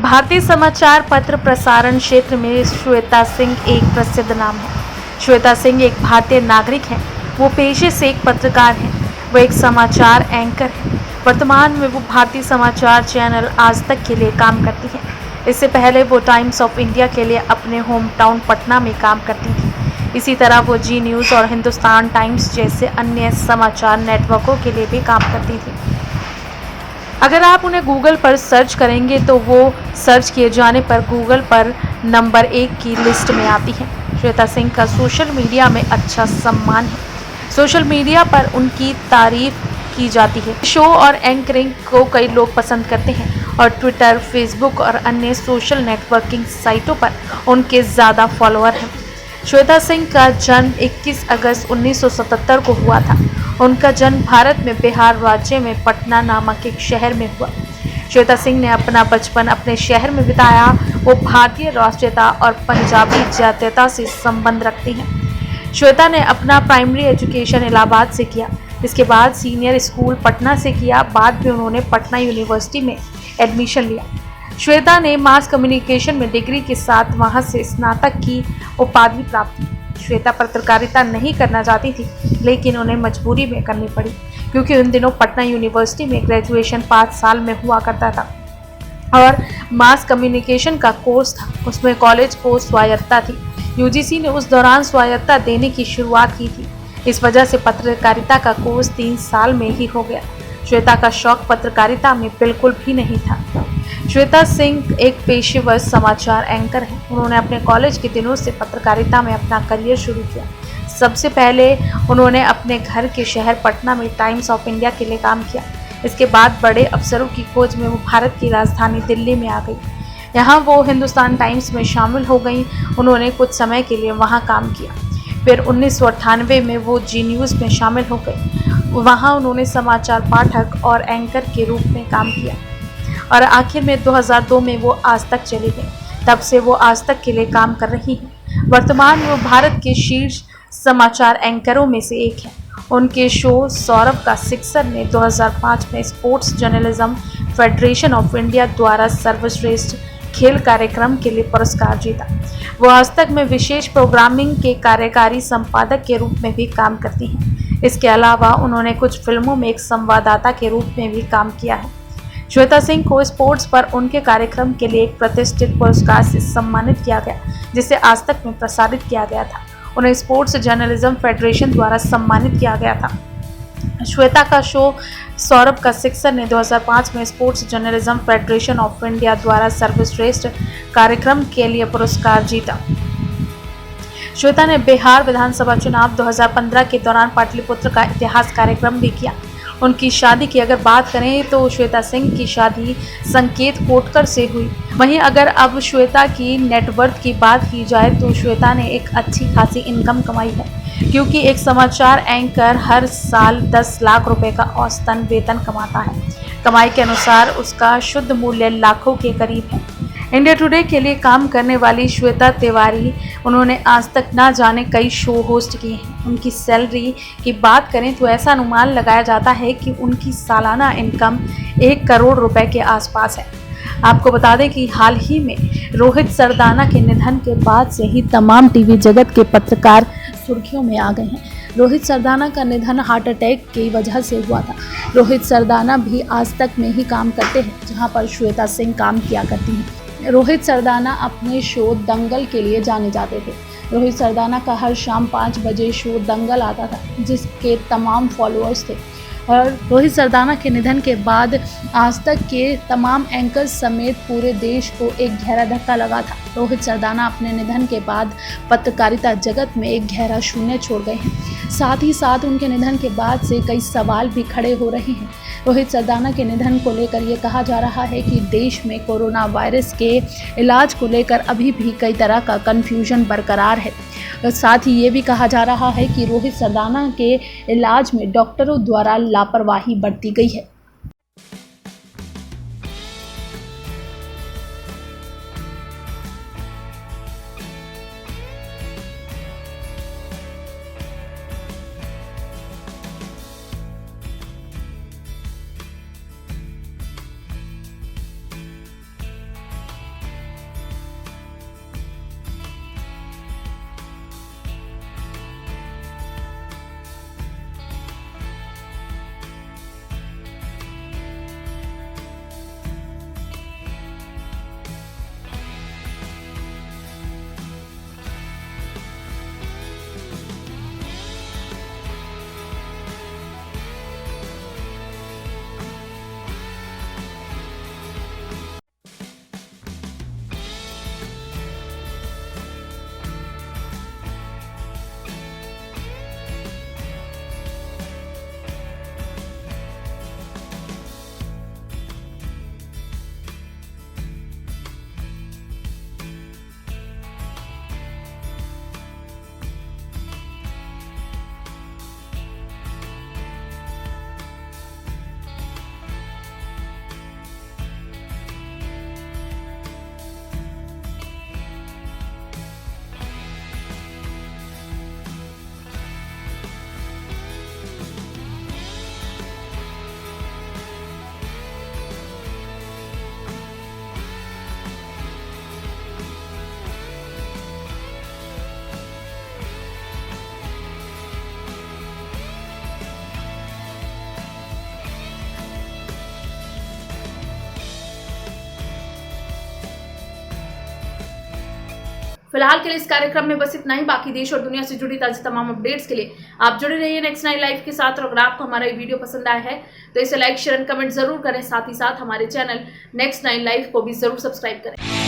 भारतीय समाचार पत्र प्रसारण क्षेत्र में श्वेता सिंह एक प्रसिद्ध नाम है। श्वेता सिंह एक भारतीय नागरिक हैं। वो पेशे से एक पत्रकार हैं। वो एक समाचार एंकर है। वर्तमान में वो भारतीय समाचार चैनल आज तक के लिए काम करती हैं। इससे पहले वो टाइम्स ऑफ इंडिया के लिए अपने होम टाउन पटना में काम करती थी। इसी तरह वो जी न्यूज़ और हिंदुस्तान टाइम्स जैसे अन्य समाचार नेटवर्कों के लिए भी काम करती थी। अगर आप उन्हें गूगल पर सर्च करेंगे तो वो सर्च किए जाने पर गूगल पर नंबर 1 की लिस्ट में आती हैं। श्वेता सिंह का सोशल मीडिया में अच्छा सम्मान है। सोशल मीडिया पर उनकी तारीफ की जाती है। शो और एंकरिंग को कई लोग पसंद करते हैं और ट्विटर, फेसबुक और अन्य सोशल नेटवर्किंग साइटों पर उनके ज़्यादा फॉलोअर हैं। श्वेता सिंह का जन्म 21 अगस्त 1977 को हुआ था। उनका जन्म भारत में बिहार राज्य में पटना नामक एक शहर में हुआ। श्वेता सिंह ने अपना बचपन अपने शहर में बिताया। वो भारतीय राष्ट्रीयता और पंजाबी जातीयता से संबंध रखती हैं। श्वेता ने अपना प्राइमरी एजुकेशन इलाहाबाद से किया। इसके बाद सीनियर स्कूल पटना से किया। बाद में उन्होंने पटना यूनिवर्सिटी में एडमिशन लिया। श्वेता ने मास कम्युनिकेशन में डिग्री के साथ वहां से स्नातक की उपाधि प्राप्त की। श्वेता पत्रकारिता नहीं करना चाहती थी, लेकिन उन्हें मजबूरी में करनी पड़ी, क्योंकि उन दिनों पटना यूनिवर्सिटी में ग्रेजुएशन 5 साल में हुआ करता था और मास कम्युनिकेशन का कोर्स था। उसमें कॉलेज को स्वायत्तता थी। यूजीसी ने उस दौरान स्वायत्तता देने की शुरुआत की थी। इस वजह से पत्रकारिता का कोर्स 3 साल में ही हो गया। श्वेता का शौक पत्रकारिता में बिल्कुल भी नहीं था। श्वेता सिंह एक पेशेवर समाचार एंकर हैं। उन्होंने अपने कॉलेज के दिनों से पत्रकारिता में अपना करियर शुरू किया। सबसे पहले उन्होंने अपने घर के शहर पटना में टाइम्स ऑफ इंडिया के लिए काम किया। इसके बाद बड़े अफसरों की खोज में वो भारत की राजधानी दिल्ली में आ गई। यहाँ वो हिंदुस्तान टाइम्स में शामिल हो गई। उन्होंने कुछ समय के लिए वहाँ काम किया। फिर 1998 में वो जी न्यूज़ में शामिल हो गई। वहाँ उन्होंने समाचार पाठक और एंकर के रूप में काम किया और आखिर में 2002 में वो आज तक चली गई। तब से वो आज तक के लिए काम कर रही हैं। वर्तमान में वो भारत के शीर्ष समाचार एंकरों में से एक हैं। उनके शो सौरभ का सिक्सर ने 2005 में sports journalism federation of India द्वारा सर्वश्रेष्ठ खेल कार्यक्रम के लिए पुरस्कार जीता। वो आज तक में विशेष प्रोग्रामिंग के कार्यकारी संपादक के रूप में भी काम करती हैं। इसके अलावा उन्होंने कुछ फिल्मों में एक संवाददाता के रूप में भी काम किया है। श्वेता सिंह को स्पोर्ट्स पर उनके कार्यक्रम के लिए एक प्रतिष्ठित पुरस्कार से सम्मानित किया गया, जिसे आज तक में प्रसारित किया गया था। उन्हें स्पोर्ट्स जर्नलिज्म फेडरेशन द्वारा सम्मानित किया गया था। श्वेता का शो सौरभ का सिक्सर ने 2005 में sports journalism federation of India द्वारा सर्वश्रेष्ठ कार्यक्रम के लिए पुरस्कार जीता। श्वेता ने बिहार विधानसभा चुनाव 2015 के दौरान पाटलिपुत्र का इतिहास कार्यक्रम भी किया। उनकी शादी की अगर बात करें तो श्वेता सिंह की शादी संकेत कोटकर से हुई। वहीं अगर अब श्वेता की नेटवर्थ की बात की जाए तो श्वेता ने एक अच्छी खासी इनकम कमाई है, क्योंकि एक समाचार एंकर हर साल 10 लाख रुपए का औसतन वेतन कमाता है। कमाई के अनुसार उसका शुद्ध मूल्य लाखों के करीब है। इंडिया टुडे के लिए काम करने वाली श्वेता तिवारी, उन्होंने आज तक ना जाने कई शो होस्ट किए हैं। उनकी सैलरी की बात करें तो ऐसा अनुमान लगाया जाता है कि उनकी सालाना इनकम 1 करोड़ रुपए के आसपास है। आपको बता दें कि हाल ही में रोहित सरदाना के निधन के बाद से ही तमाम टीवी जगत के पत्रकार सुर्खियों में आ गए हैं। रोहित सरदाना का निधन हार्ट अटैक की वजह से हुआ था। रोहित सरदाना भी आज तक में ही काम करते हैं, जहां पर श्वेता सिंह काम किया करती हैं। रोहित सरदाना अपने शो दंगल के लिए जाने जाते थे। रोहित सरदाना का हर शाम 5 बजे शो दंगल आता था, जिसके तमाम फॉलोअर्स थे। और रोहित सरदाना के निधन के बाद आज तक के तमाम एंकर्स समेत पूरे देश को एक गहरा धक्का लगा था। रोहित सरदाना अपने निधन के बाद पत्रकारिता जगत में एक गहरा शून्य छोड़ गए हैं। साथ ही साथ उनके निधन के बाद से कई सवाल भी खड़े हो रहे हैं। रोहित सरदाना के निधन को लेकर ये कहा जा रहा है कि देश में कोरोना वायरस के इलाज को लेकर अभी भी कई तरह का कन्फ्यूजन बरकरार है। साथ ही ये भी कहा जा रहा है कि रोहित सरदाना के इलाज में डॉक्टरों द्वारा लापरवाही बरती गई है। फिलहाल के लिए इस कार्यक्रम में बस इतना ही। बाकी देश और दुनिया से जुड़ी ताज़ी तमाम अपडेट्स के लिए आप जुड़े रहिए नेक्स्ट 9 लाइव के साथ। और अगर आपको हमारा ये वीडियो पसंद आया है तो इसे लाइक, शेयर एंड कमेंट जरूर करें। साथ ही साथ हमारे चैनल नेक्स्ट 9 लाइव को भी जरूर सब्सक्राइब करें।